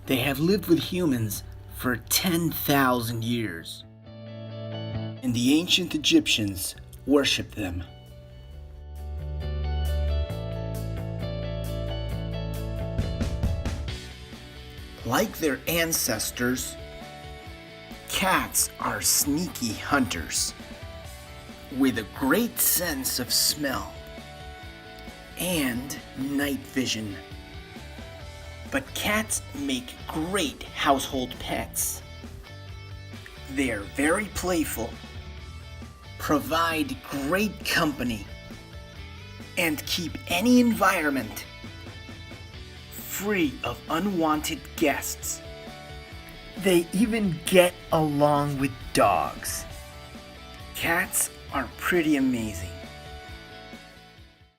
They have lived with humans for 10,000 years, and the ancient Egyptians worshipped them. Like their ancestors, cats are sneaky hunters with a great sense of smell and night vision. But cats make great household pets. They are very playful, provide great company, and keep any environment free of unwanted guests. They even get along with dogs. Cats are pretty amazing.